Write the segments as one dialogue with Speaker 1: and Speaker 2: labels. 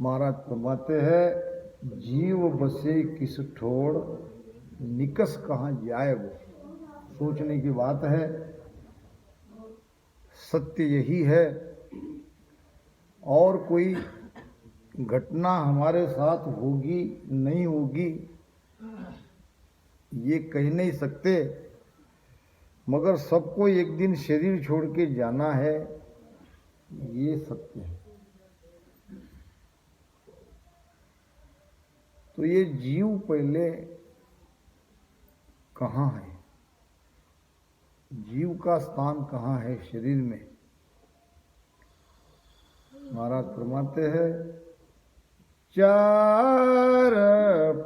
Speaker 1: महाराज फरमाते हैं, जीव बसे किस ठोड़, निकस कहाँ जाए वो। सोचने की बात है। सत्य यही है। और कोई घटना हमारे साथ होगी नहीं होगी ये कह नहीं सकते, मगर सबको एक दिन शरीर छोड़ के जाना है, ये सत्य है। तो ये जीव पहले कहाँ है, जीव का स्थान कहाँ है शरीर में। महाराज फरमाते हैं, चार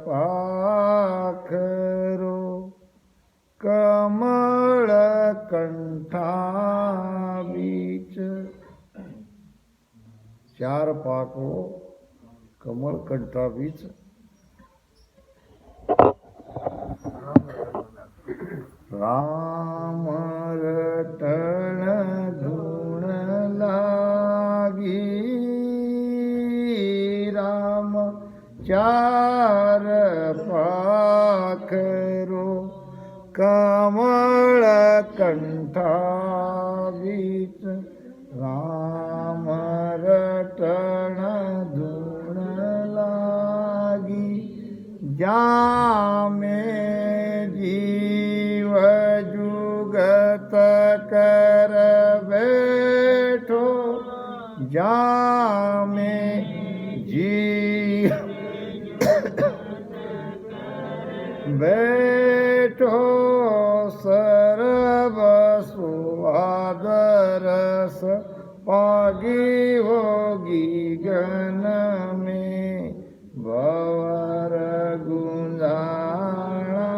Speaker 1: पाखरो कमल कंठा बीच। चार पाखो कमल कंठा बीच। राम रटन धुन लागी, राम चार पाखरो कमल कंठा बीच। राम रटन धुन लागी, जामे जीव जुगत कर बैठो, जामे जीव बैठो, सर्व सुआद रस पागी होगी गन में, भंवर गुंजाना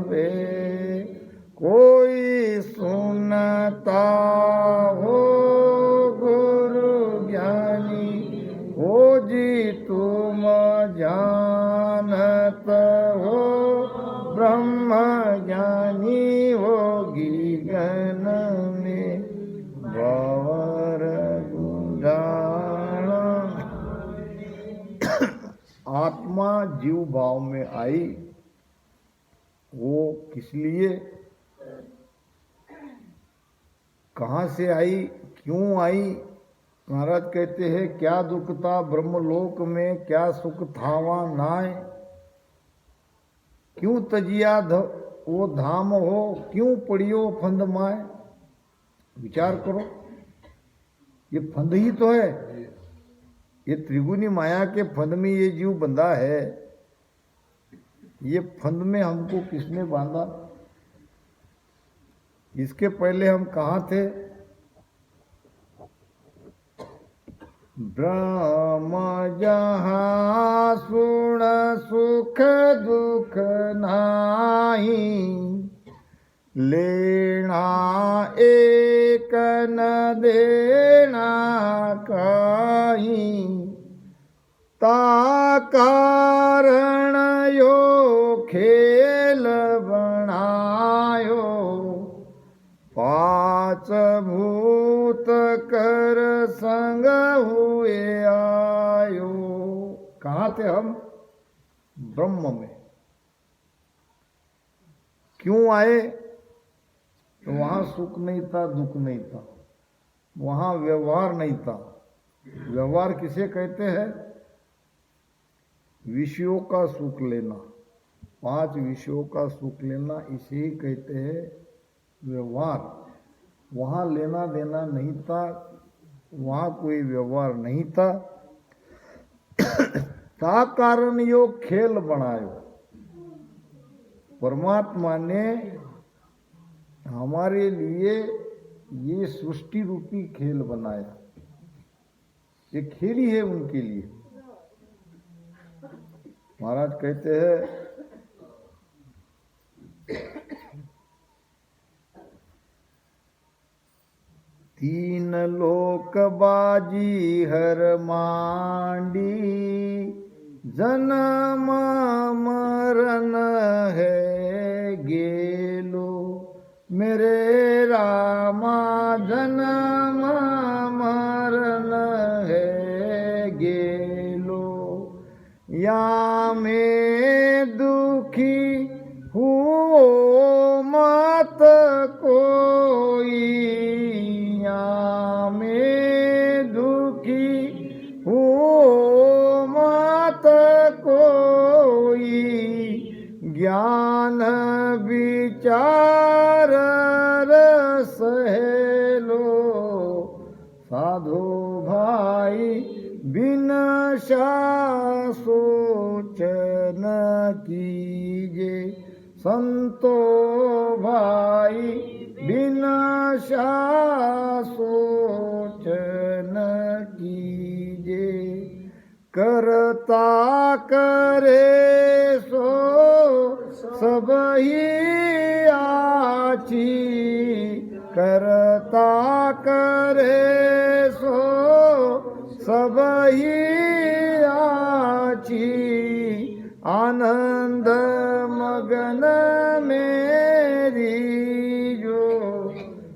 Speaker 1: बे। कोई सुनता हो गुरु ज्ञानी, हो जी तुम जानत हो, ब्रह्म ज्ञानी होगी गन में, भंवर गुंजाना। आत्मा जीव भाव में आई, वो किस लिए, कहाँ से आई, क्यों आई। महाराज कहते हैं, क्या दुख था ब्रह्मलोक में, क्या सुख थावा नाय। क्यों तजिया वो धाम हो, क्यों पड़ियो फंद माय। विचार करो, ये फंद ही तो है। ये त्रिगुणी माया के फंद में ये जीव बंधा है। ये फंद में हमको किसने बांधा। इसके पहले हम कहाँ थे। ब्रह्म जहाँ सुन सुख दुख नाही, लेना एक न देना कहीं, ता कारण यो खेल बनायो, पांच भूत कर संग हुए आयो। कहाँ थे हम, ब्रह्म में। क्यों आए, तो वहां सुख नहीं था, दुख नहीं था, वहां व्यवहार नहीं था। व्यवहार किसे कहते हैं, विषयों का सुख लेना, पांच विषयों का सुख लेना, इसे ही कहते हैं व्यवहार। वहां लेना देना नहीं था, वहां कोई व्यवहार नहीं था। ता कारण यो खेल बनायो। परमात्मा ने हमारे लिए ये सृष्टि रूपी खेल बनाया। ये खेल ही है उनके लिए। महाराज कहते हैं, तीन लोक बाजी हर मांडी, जन्म मरण है गेलो, मेरे रामा जन्म मरण है में दुखी हो मत कोई, ज्ञान विचार रस है लो, साधो भाई बिन सोचन कीजे, संतो भाई बिन सोचन कीजे, करता करे सो सब ही आची, करता करे सो सब ही आची, आनंद मगन मेरी जो,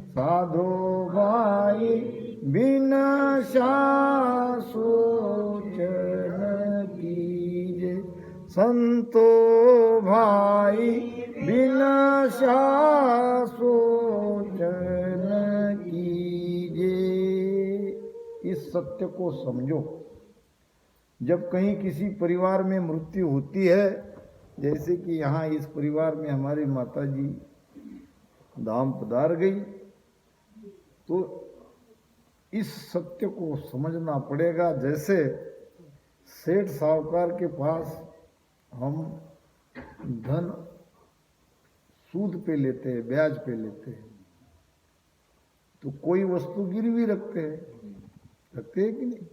Speaker 1: साधो भाई बिन सोचन कीजे, संतो भाई बिन सोचन कीजे। इस सत्य को समझो। जब कहीं किसी परिवार में मृत्यु होती है, जैसे कि यहाँ इस परिवार में हमारी माता जी धाम पधार गई, तो इस सत्य को समझना पड़ेगा। जैसे सेठ साहूकार के पास हम धन सूद पे लेते हैं, ब्याज पे लेते हैं, तो कोई वस्तु गिरवी रखते हैं कि नहीं?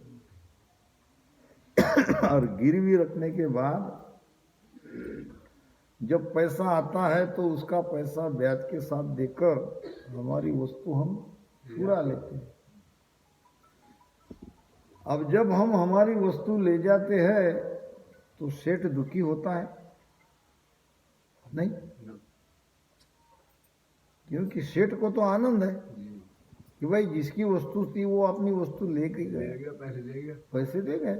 Speaker 1: और गिरवी रखने के बाद जब पैसा आता है तो उसका पैसा ब्याज के साथ देकर हमारी वस्तु हम चुरा लेते हैं। अब जब हम हमारी वस्तु ले जाते हैं तो सेठ दुखी होता है नहीं? क्योंकि सेठ को तो आनंद है कि भाई जिसकी वस्तु थी वो अपनी वस्तु लेके गया, पैसे दे गए।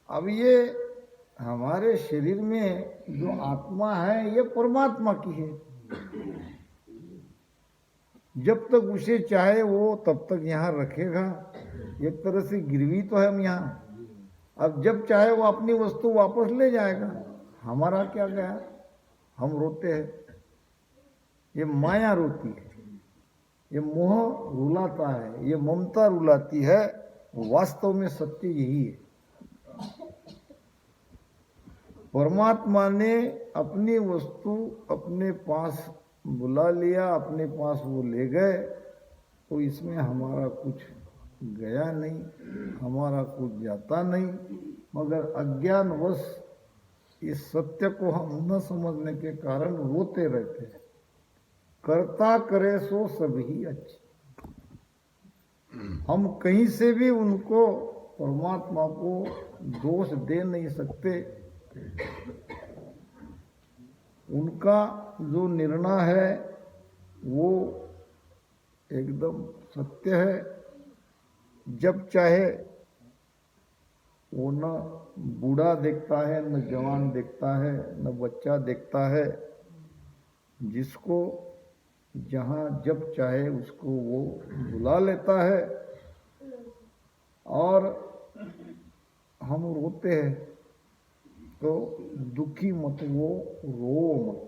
Speaker 1: अब ये हमारे शरीर में जो आत्मा है ये परमात्मा की है। जब तक उसे चाहे वो तब तक यहाँ रखेगा। एक तरह से गिरवी तो है हम यहाँ। अब जब चाहे वो अपनी वस्तु वापस ले जाएगा। हमारा क्या गया? हम रोते हैं। ये माया रोती है, ये मोह रुलाता है, ये ममता रुलाती है। वास्तव में सत्य यही है। परमात्मा ने अपनी वस्तु अपने पास बुला लिया, अपने पास वो ले गए, तो इसमें हमारा कुछ गया नहीं, हमारा कुछ जाता नहीं। मगर अज्ञानवश इस सत्य को हम न समझने के कारण रोते रहते हैं। करता करे सो सभी अच्छी। हम कहीं से भी उनको, परमात्मा को दोष दे नहीं सकते। उनका जो निर्णय है वो एकदम सत्य है। जब चाहे वो न बूढ़ा देखता है, न जवान देखता है, न बच्चा देखता है। जिसको जहाँ जब चाहे उसको वो बुला लेता है। और हम रोते हैं तो दुखी मत वो, रो मत।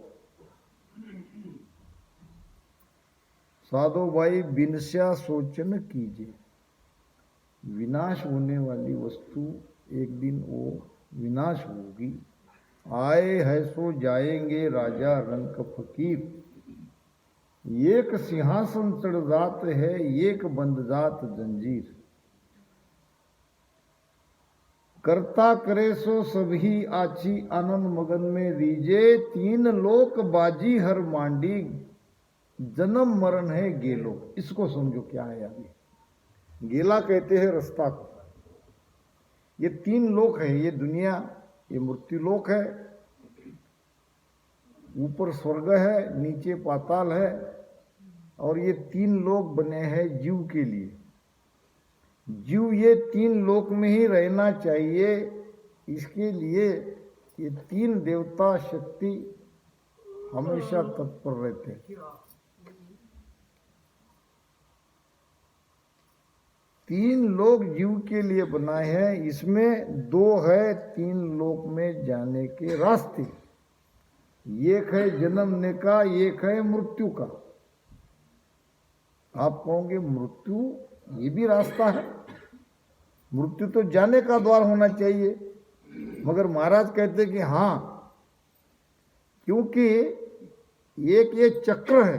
Speaker 1: साधो भाई बिनस्या सोचन कीजिए। विनाश होने वाली वस्तु एक दिन वो विनाश होगी। आए है सो जाएंगे राजा रंक फकीर। एक सिंहासन चढ़ जात है, एक बंद जात जंजीर। करता करे सो सभी आची, आनंद मगन में रीजे। तीन लोक बाजी हर मांडी, जन्म मरण है गेलो। इसको समझो क्या है अभी। गेला कहते हैं रास्ता को। ये तीन लोक है, ये दुनिया, ये मृत्यु लोक है। ऊपर स्वर्ग है, नीचे पाताल है। और ये तीन लोक बने हैं जीव के लिए। जीव ये तीन लोक में ही रहना चाहिए। इसके लिए ये तीन देवता शक्ति हमेशा तत्पर रहते हैं। 3 लोक जीव के लिए बनाए हैं, इसमें 2 है 3 लोक में जाने के रास्ते। एक है जन्मने का, एक है मृत्यु का। आप कहोगे मृत्यु ये भी रास्ता है? मृत्यु तो जाने का द्वार होना चाहिए, मगर महाराज कहते कि हाँ, क्योंकि एक ये चक्र है,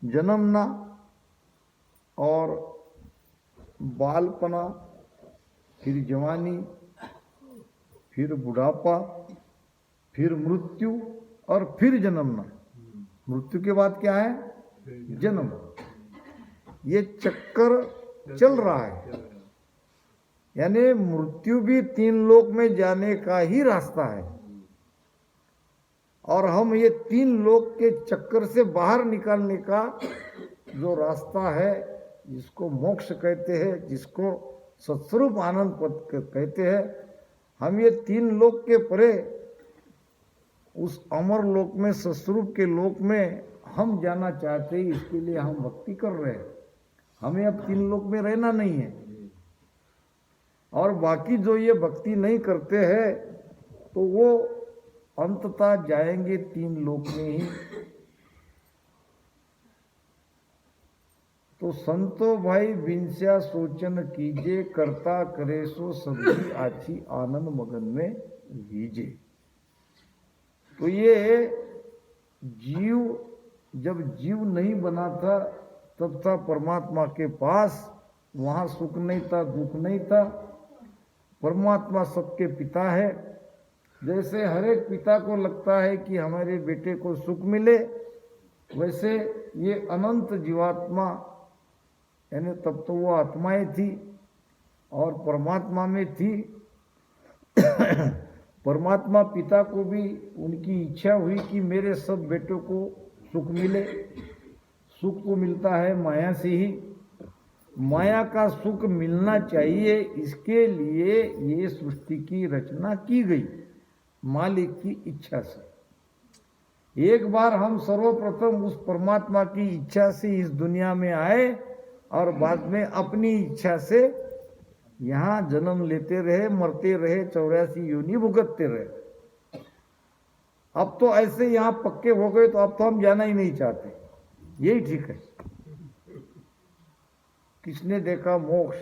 Speaker 1: जन्मना और बालपना, फिर जवानी, फिर बुढ़ापा, फिर मृत्यु और फिर जन्मना। मृत्यु के बाद क्या है? जन्म। ये चक्कर चल रहा है, यानी मृत्यु भी 3 लोक में जाने का ही रास्ता है। और हम ये 3 लोक के चक्कर से बाहर निकालने का जो रास्ता है, जिसको मोक्ष कहते हैं, जिसको सत्स्वरूप आनंद पद कहते हैं, हम ये 3 लोक के परे उस अमर लोक में, सत्स्वरूप के लोक में हम जाना चाहते हैं। इसके लिए हम भक्ति कर रहे हैं। हमें अब 3 लोक में रहना नहीं है। और बाकी जो ये भक्ति नहीं करते हैं तो वो अंततः जाएंगे 3 लोक में ही। तो संतो भाई बिनस्या सोचन कीजे, करता करे सो सभी आछी आनंद मगन में वीजे। तो ये जीव, जब जीव नहीं बना था तब था परमात्मा के पास, वहाँ सुख नहीं था, दुख नहीं था। परमात्मा सबके पिता है। जैसे हर एक पिता को लगता है कि हमारे बेटे को सुख मिले, वैसे ये अनंत जीवात्मा, यानी तब तो वो आत्माएं थी और परमात्मा में थी। परमात्मा पिता को भी उनकी इच्छा हुई कि मेरे सब बेटों को सुख मिले। सुख को मिलता है माया से ही। माया का सुख मिलना चाहिए, इसके लिए ये सृष्टि की रचना की गई मालिक की इच्छा से। एक बार हम सर्वप्रथम उस परमात्मा की इच्छा से इस दुनिया में आए और बाद में अपनी इच्छा से यहाँ जन्म लेते रहे, मरते रहे, 84 योनि भुगतते रहे। अब तो ऐसे यहाँ पक्के हो गए तो अब तो हम जाना ही नहीं चाहते। यही ठीक है। किसने देखा मोक्ष,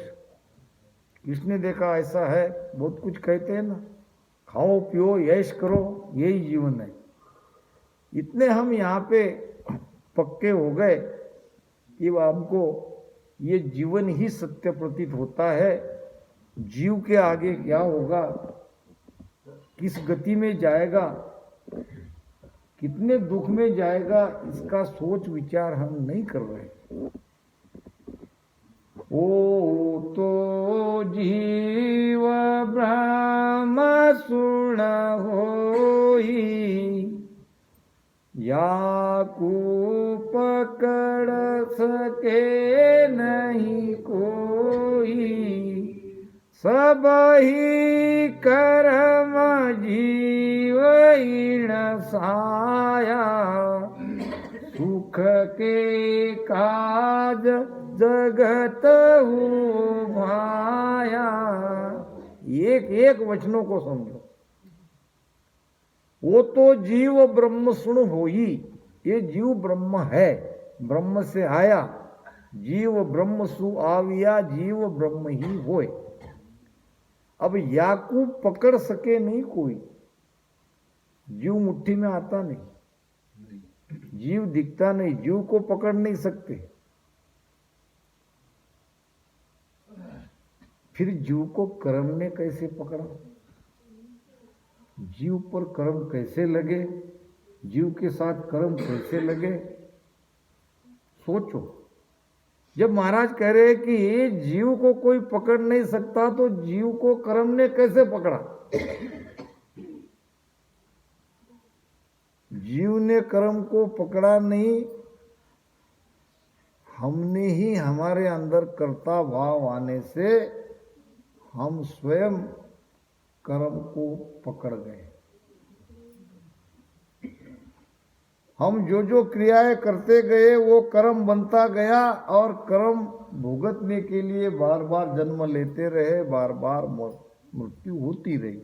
Speaker 1: किसने देखा ऐसा है, बहुत कुछ कहते हैं ना, खाओ पियो ऐश करो, यही जीवन है। इतने हम यहाँ पे पक्के हो गए कि हमको ये जीवन ही सत्य प्रतीत होता है। जीव के आगे क्या होगा, किस गति में जाएगा, कितने दुख में जाएगा, इसका सोच विचार हम नहीं कर रहे। ओ तो जीव ब्रह्म सुन होई, या को पकड़ सके नहीं कोई, सब ही कर्म जीव साया, सुख के काज जगत हूँ माया। एक एक वचनों को समझो। वो तो जीव ब्रह्म सुन होई, ये जीव ब्रह्म है, ब्रह्म से आया। जीव ब्रह्म सु आविया, जीव ब्रह्म ही होए। अब याकू पकड़ सके नहीं कोई। जीव मुट्ठी में आता नहीं, जीव दिखता नहीं, जीव को पकड़ नहीं सकते। फिर जीव को कर्म ने कैसे पकड़ा, जीव पर कर्म कैसे लगे, जीव के साथ कर्म कैसे लगे, सोचो। जब महाराज कह रहे हैं कि जीव को कोई पकड़ नहीं सकता, तो जीव को कर्म ने कैसे पकड़ा? जीव ने कर्म को पकड़ा नहीं, हमने ही हमारे अंदर कर्ता भाव आने से हम स्वयं कर्म को पकड़ गए। हम जो जो क्रियाएं करते गए वो कर्म बनता गया और कर्म भुगतने के लिए बार बार जन्म लेते रहे, बार बार मृत्यु होती रही।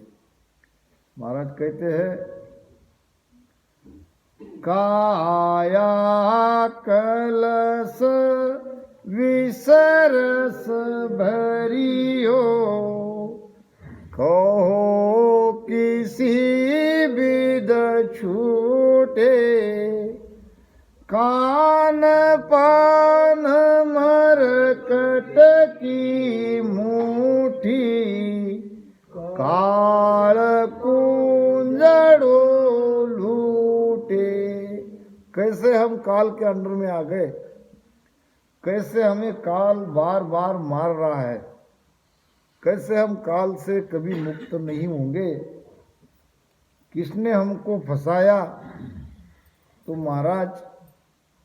Speaker 1: महाराज कहते हैं काया कलश विसरस भरियो, कहो किसी विद छूटे, कान पान मरकट की मुठी, काल कुंजड़ो लूटे। कैसे हम काल के अंडर में आ गए, कैसे हमें काल बार बार मार रहा है, कैसे हम काल से कभी मुक्त नहीं होंगे, किसने हमको फंसाया। तो महाराज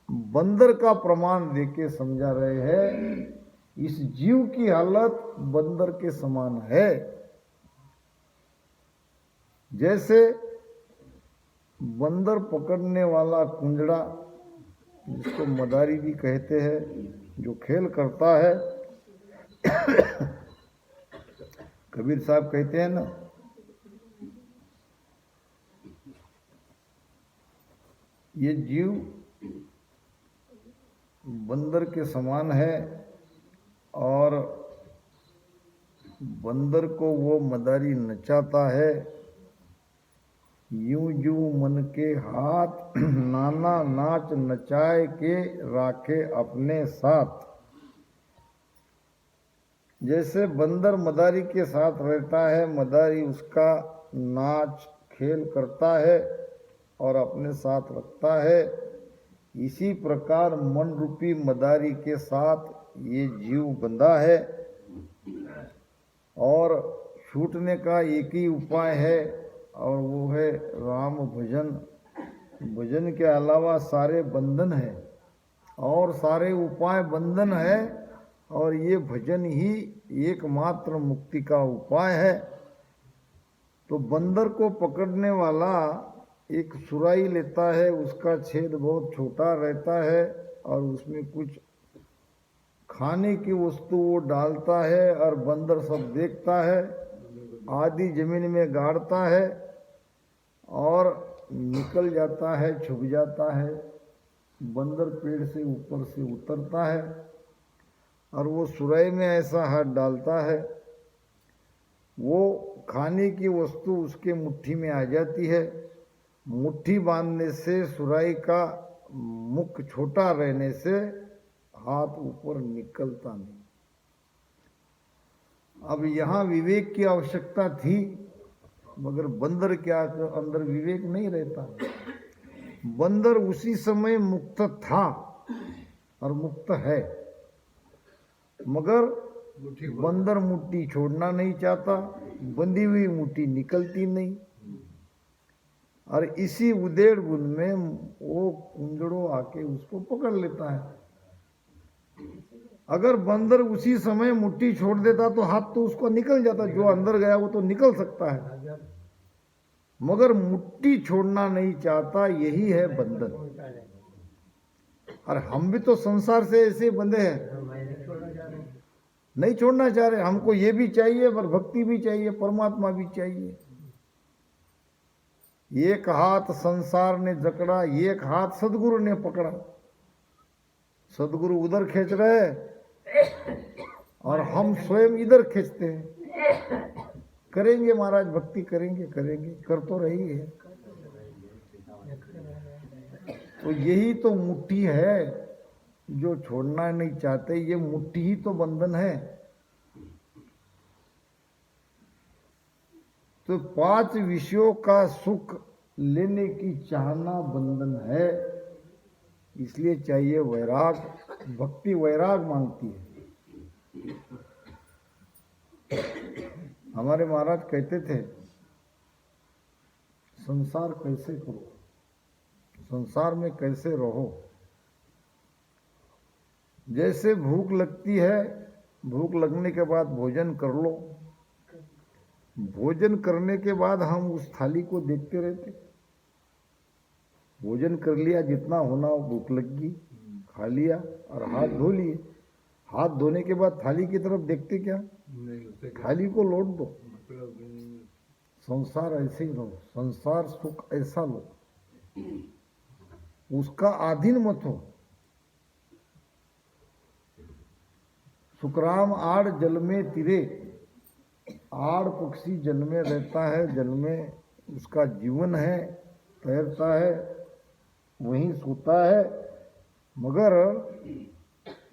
Speaker 1: बंदर का प्रमाण देके समझा रहे हैं, इस जीव की हालत बंदर के समान है। जैसे बंदर पकड़ने वाला कुंजड़ा, जिसको मदारी भी कहते हैं, जो खेल करता है कबीर साहब कहते हैं ना, ये जीव बंदर के समान है और बंदर को वो मदारी नचाता है। यूं यूं मन के हाथ नाना नाच नचाए के राखे अपने साथ। जैसे बंदर मदारी के साथ रहता है, मदारी उसका नाच खेल करता है और अपने साथ रखता है, इसी प्रकार मन रूपी मदारी के साथ ये जीव बंधा है और छूटने का एक ही उपाय है और वो है राम भजन। भजन के अलावा सारे बंधन है और सारे उपाय बंधन है और ये भजन ही एकमात्र मुक्ति का उपाय है। तो बंदर को पकड़ने वाला एक सुराही लेता है, उसका छेद बहुत छोटा रहता है और उसमें कुछ खाने की वस्तु वो डालता है और बंदर सब देखता है, आधी जमीन में गाड़ता है और निकल जाता है, छुप जाता है। बंदर पेड़ से ऊपर से उतरता है और वो सुराही में ऐसा हाथ डालता है, वो खाने की वस्तु उसके मुट्ठी में आ जाती है। मुट्ठी बांधने से सुराही का मुख छोटा रहने से हाथ ऊपर निकलता नहीं। अब यहाँ विवेक की आवश्यकता थी, मगर बंदर के अंदर विवेक नहीं रहता। बंदर उसी समय मुक्त था और मुक्त है, मगर बंदर मुट्ठी छोड़ना नहीं चाहता, बंधी हुई मुट्ठी निकलती नहीं और इसी उदेड़ गुण में वो कुंजड़ो आके उसको पकड़ लेता है। अगर बंदर उसी समय मुट्ठी छोड़ देता तो हाथ तो उसको निकल जाता, जो अंदर गया वो तो निकल सकता है, मगर मुट्ठी छोड़ना नहीं चाहता, यही है बंधन। और हम भी तो संसार से ऐसे बंधे हैं, नहीं छोड़ना चाह रहे। हमको ये भी चाहिए, पर भक्ति भी चाहिए, परमात्मा भी चाहिए। एक हाथ संसार ने जकड़ा, एक हाथ सदगुरु ने पकड़ा। सदगुरु उधर खींच रहे और हम स्वयं इधर खींचते हैं। करेंगे महाराज, भक्ति करेंगे, करेंगे, कर तो रही है। तो यही तो मुट्ठी है जो छोड़ना नहीं चाहते, ये मुट्ठी ही तो बंधन है। तो 5 विषयों का सुख लेने की चाहना बंधन है, इसलिए चाहिए वैराग। भक्ति वैराग मांगती है। हमारे महाराज कहते थे, संसार कैसे करो, संसार में कैसे रहो। जैसे भूख लगती है, भूख लगने के बाद भोजन कर लो, भोजन करने के बाद हम उस थाली को देखते रहते, भोजन कर लिया, जितना होना हो, भूख लगी, खा लिया और हाथ धो लिए। हाथ धोने के बाद थाली की तरफ देखते क्या? थाली को लौट दो। संसार ऐसे ही लो, संसार सुख ऐसा लो, उसका अधीन मत हो। सुखराम आड़ जल में तिरे, आड़ पक्षी जल में रहता है, जल में उसका जीवन है, तैरता है, वहीं सोता है, मगर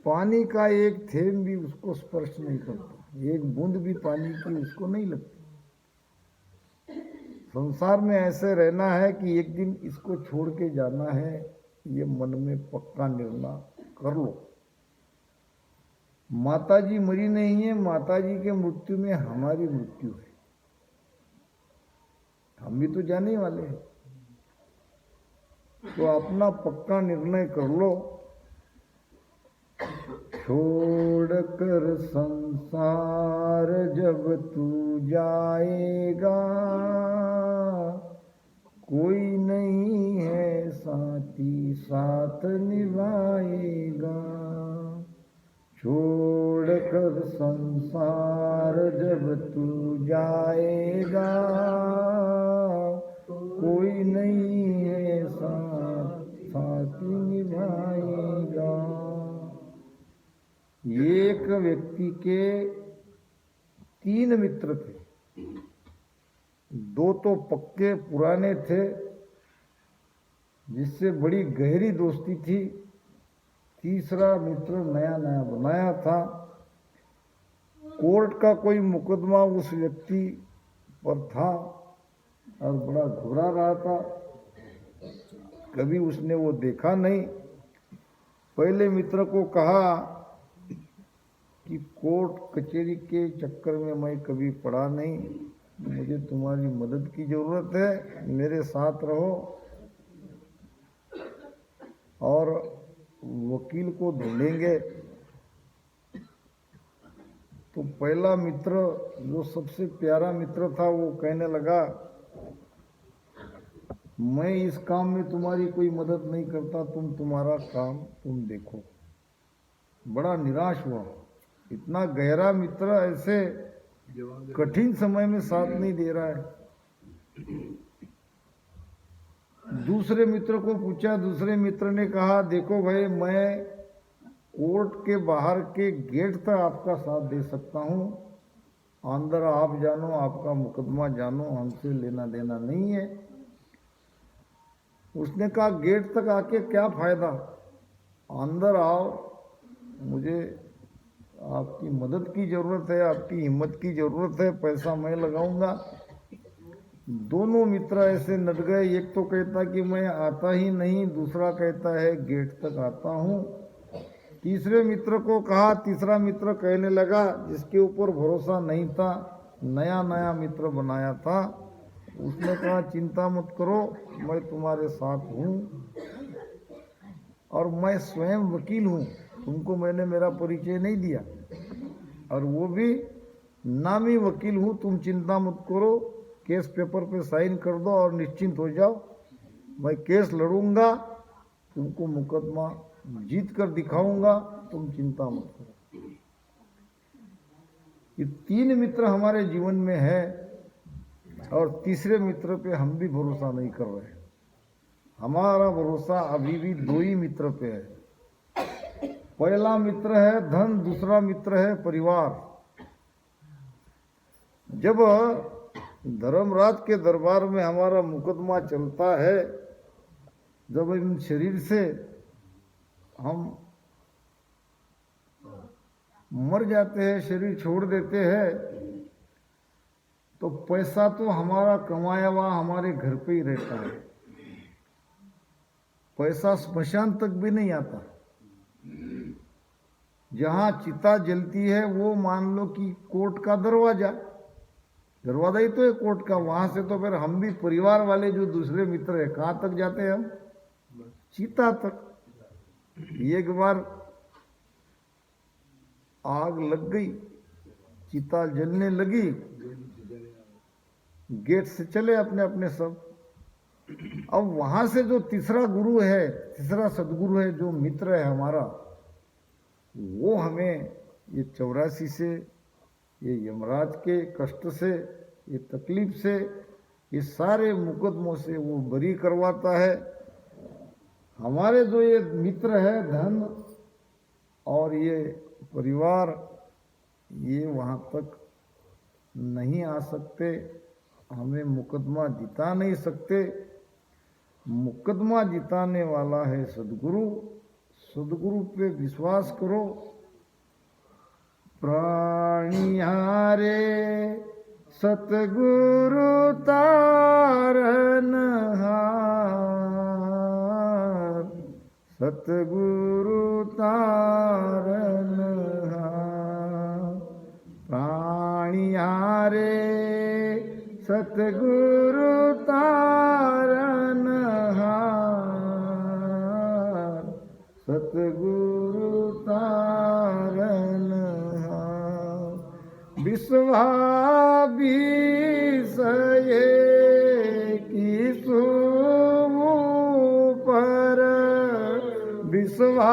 Speaker 1: पानी का एक थेम भी उसको स्पर्श नहीं करता, एक बूंद भी पानी की उसको नहीं लगती। संसार में ऐसे रहना है कि एक दिन इसको छोड़ के जाना है, ये मन में पक्का निर्णय कर लो। माताजी मरी नहीं है, माताजी के मृत्यु में हमारी मृत्यु है, हम भी तो जाने वाले हैं। तो अपना पक्का निर्णय कर लो, छोड़कर संसार जब तू जाएगा, कोई नहीं है साथी साथ निभाएगा। छोड़कर संसार जब तू जाएगा, कोई नहीं है साथी निभाएगा। एक व्यक्ति के 3 मित्र थे, 2 तो पक्के पुराने थे जिससे बड़ी गहरी दोस्ती थी, तीसरा मित्र नया नया बनाया था। कोर्ट का कोई मुकदमा उस व्यक्ति पर था और बड़ा घबरा रहा था, कभी उसने वो देखा नहीं। पहले मित्र को कहा कि कोर्ट कचहरी के चक्कर में मैं कभी पड़ा नहीं, मुझे तुम्हारी मदद की ज़रूरत है, मेरे साथ रहो और वकील को ढूंढेंगे। तो पहला मित्र जो सबसे प्यारा मित्र था वो कहने लगा, मैं इस काम में तुम्हारी कोई मदद नहीं करता, तुम तुम्हारा काम तुम देखो। बड़ा निराश हुआ, इतना गहरा मित्र ऐसे कठिन समय में साथ नहीं दे रहा है। दूसरे मित्र को पूछा, दूसरे मित्र ने कहा, देखो भाई, मैं कोर्ट के बाहर के गेट तक आपका साथ दे सकता हूँ, अंदर आप जानो, आपका मुकदमा जानो, हमसे लेना देना नहीं है। उसने कहा, गेट तक आके क्या फायदा, अंदर आओ, मुझे आपकी मदद की ज़रूरत है, आपकी हिम्मत की ज़रूरत है, पैसा मैं लगाऊंगा। दोनों मित्र ऐसे नट गए, एक तो कहता कि मैं आता ही नहीं, दूसरा कहता है गेट तक आता हूँ। तीसरे मित्र को कहा, तीसरा मित्र कहने लगा, जिसके ऊपर भरोसा नहीं था, नया नया मित्र बनाया था, उसने कहा, चिंता मत करो, मैं तुम्हारे साथ हूँ और मैं स्वयं वकील हूँ, तुमको मैंने मेरा परिचय नहीं दिया और वो भी नामी वकील हूँ, तुम चिंता मत करो, केस पेपर पे साइन कर दो और निश्चिंत हो जाओ, मैं केस लड़ूंगा, तुमको मुकदमा जीत कर दिखाऊंगा, तुम चिंता मत करो। ये 3 मित्र हमारे जीवन में है और तीसरे मित्र पे हम भी भरोसा नहीं कर रहे। हमारा भरोसा अभी भी 2 ही मित्र पे है। पहला मित्र है धन, दूसरा मित्र है परिवार। जब धर्मराज के दरबार में हमारा मुकदमा चलता है, जब इन शरीर से हम मर जाते हैं, शरीर छोड़ देते हैं, तो पैसा तो हमारा कमाया हुआ हमारे घर पे ही रहता है, पैसा स्मशान तक भी नहीं आता। जहाँ चिता जलती है वो मान लो कि कोर्ट का दरवाजा ही तो है कोर्ट का, वहां से तो फिर हम भी परिवार वाले जो दूसरे मित्र है कहाँ तक जाते हैं हम, चिता तक। एक बार आग लग गई, चिता जलने लगी, गेट से चले अपने अपने सब। अब वहां से जो तीसरा गुरु है, तीसरा सदगुरु है, जो मित्र है हमारा, वो हमें ये 84 से, ये यमराज के कष्ट से, ये तकलीफ से, ये सारे मुकदमों से वो बरी करवाता है। हमारे जो ये मित्र है धन और ये परिवार, ये वहाँ तक नहीं आ सकते, हमें मुकदमा जिता नहीं सकते। मुकदमा जिताने वाला है सदगुरु। सदगुरु पे विश्वास करो। प्राणिहारे सतगुरु तारनहार, सतगुरु तारनहार। प्राणिहारे सतगुरु तारनहार, सतगुरु तारनहार। विश्वाभिषये की सुपर, विश्वाभिषये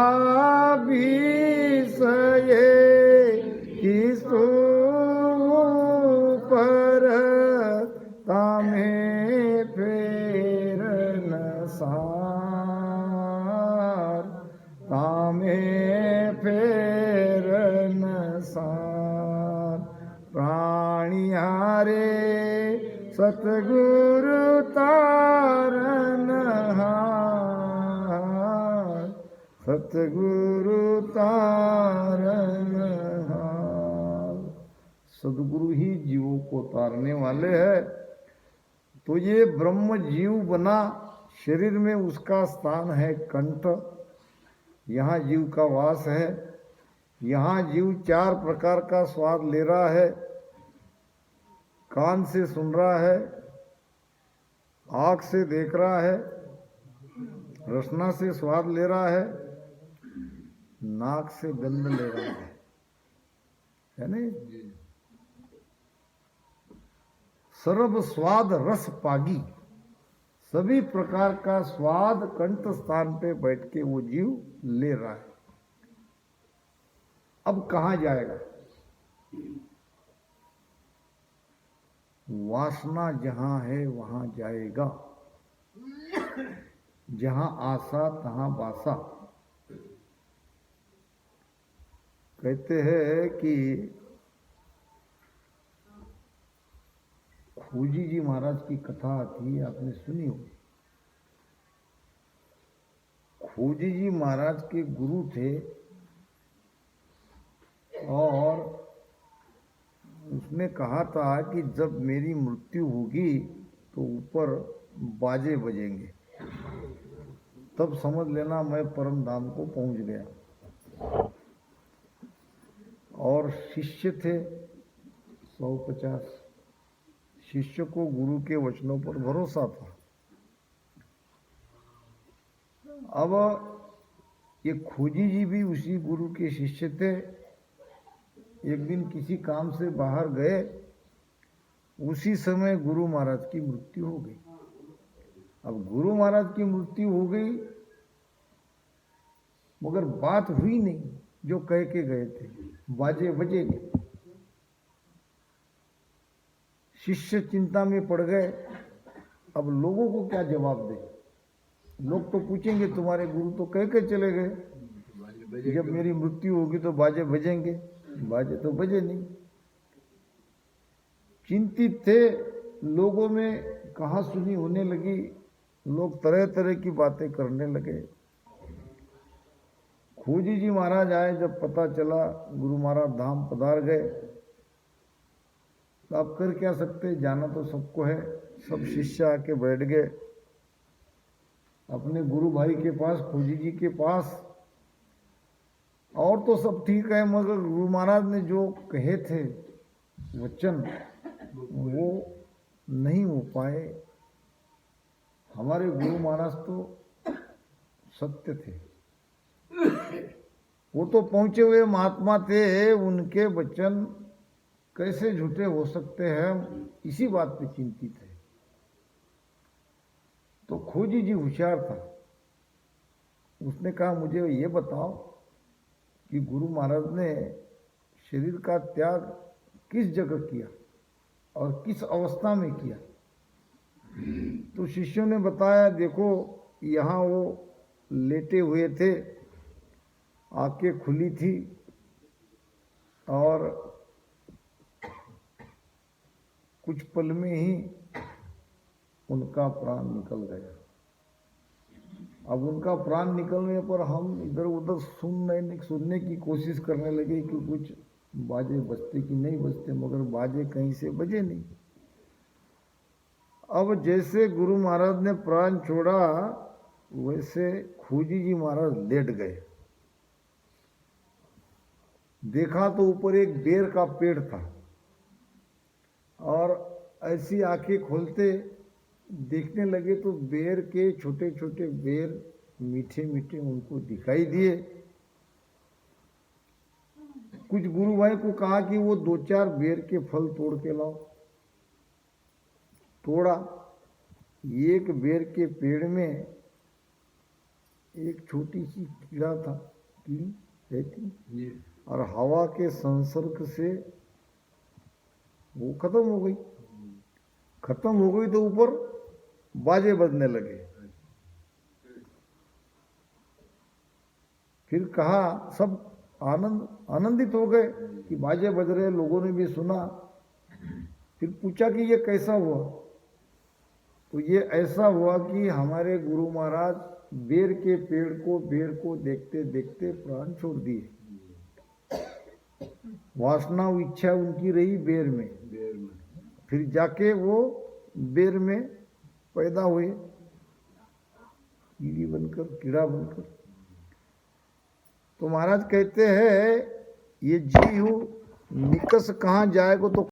Speaker 1: की सुपर, तामे फेर नसार, तामे फेर नसार। प्राणिहारे सतगुरु तारनहार, सतगुरु तारनहार। सदगुरु ही जीवों को तारने वाले हैं। तो ये ब्रह्म जीव बना, शरीर में उसका स्थान है कंठ, यहाँ जीव का वास है। यहाँ जीव 4 प्रकार का स्वाद ले रहा है। कान से सुन रहा है, आँख से देख रहा है, रसना से स्वाद ले रहा है, नाक से गंध ले रहा है नहीं? सर्व स्वाद रस पागी, सभी प्रकार का स्वाद कंठ स्थान पे बैठ के वो जीव ले रहा है। अब कहाँ जाएगा? वासना जहां है वहां जाएगा। जहां आशा तहां बासा। कहते हैं कि खोजी जी महाराज की कथा थी, आपने सुनी होगी। खोजी जी महाराज के गुरु थे और उसने कहा था कि जब मेरी मृत्यु होगी तो ऊपर बाजे बजेंगे, तब समझ लेना मैं परम धाम को पहुंच गया। और शिष्य थे 150। शिष्य को गुरु के वचनों पर भरोसा था। अब ये खोजी जी भी उसी गुरु के शिष्य थे। एक दिन किसी काम से बाहर गए, उसी समय गुरु महाराज की मृत्यु हो गई। अब गुरु महाराज की मृत्यु हो गई, मगर बात हुई नहीं जो कह के गए थे, बाजे बजे नहीं। शिष्य चिंता में पड़ गए। अब लोगों को क्या जवाब दे? लोग तो पूछेंगे तुम्हारे गुरु तो कह के चले गए, जब मेरी मृत्यु होगी तो बाजे बजेंगे। बाजे तो बजे नहीं। चिंतित थे। लोगों में कहा सुनी होने लगी। लोग तरह तरह की बातें करने लगे। खोजी जी महाराज आए, जब पता चला गुरु महाराज धाम पधार गए, तो आप कर क्या सकते, जाना तो सबको है। सब शिष्य आके बैठ गए अपने गुरु भाई के पास, खोजी जी के पास। और तो सब ठीक है, मगर गुरु महाराज ने जो कहे थे वचन, वो नहीं हो पाए। हमारे गुरु महाराज तो सत्य थे, वो तो पहुंचे हुए महात्मा थे। उनके वचन कैसे झूठे हो सकते हैं, इसी बात पे चिंतित है। तो खोजी जी होशियार था, उसने कहा मुझे ये बताओ कि गुरु महाराज ने शरीर का त्याग किस जगह किया और किस अवस्था में किया। तो शिष्यों ने बताया, देखो यहाँ वो लेटे हुए थे, आंखें खुली थी और कुछ पल में ही उनका प्राण निकल गया। अब उनका प्राण निकलने पर हम इधर उधर सुनने की कोशिश करने लगे कि कुछ बाजे बजते कि नहीं बजते, मगर बाजे कहीं से बजे नहीं। अब जैसे गुरु महाराज ने प्राण छोड़ा, वैसे खोजी जी महाराज लेट गए। देखा तो ऊपर एक बेर का पेड़ था और ऐसी आंखें खोलते देखने लगे तो बेर के छोटे छोटे बेर मीठे मीठे उनको दिखाई दिए। कुछ गुरु भाई को कहा कि वो 2-4 बेर के फल तोड़ के लाओ। तोड़ा, एक बेर के पेड़ में एक छोटी सी कीड़ा था, कीड़ी रहती, और हवा के संसर्ग से वो खत्म हो गई। खत्म हो गई तो ऊपर बाजे बजने लगे। फिर कहा, सब आनंदित हो गए कि बाजे बज रहे, लोगों ने भी सुना। फिर पूछा कि ये कैसा हुआ? तो ये ऐसा हुआ कि हमारे गुरु महाराज बेर के बेर को देखते देखते प्राण छोड़ दिए। वासना इच्छा उनकी रही बेर में, फिर जाके वो बेर में पैदा हुए, कीड़ा बनकर। तो महाराज कहते हैं, ये जीव निकस कहाँ जाएगा तो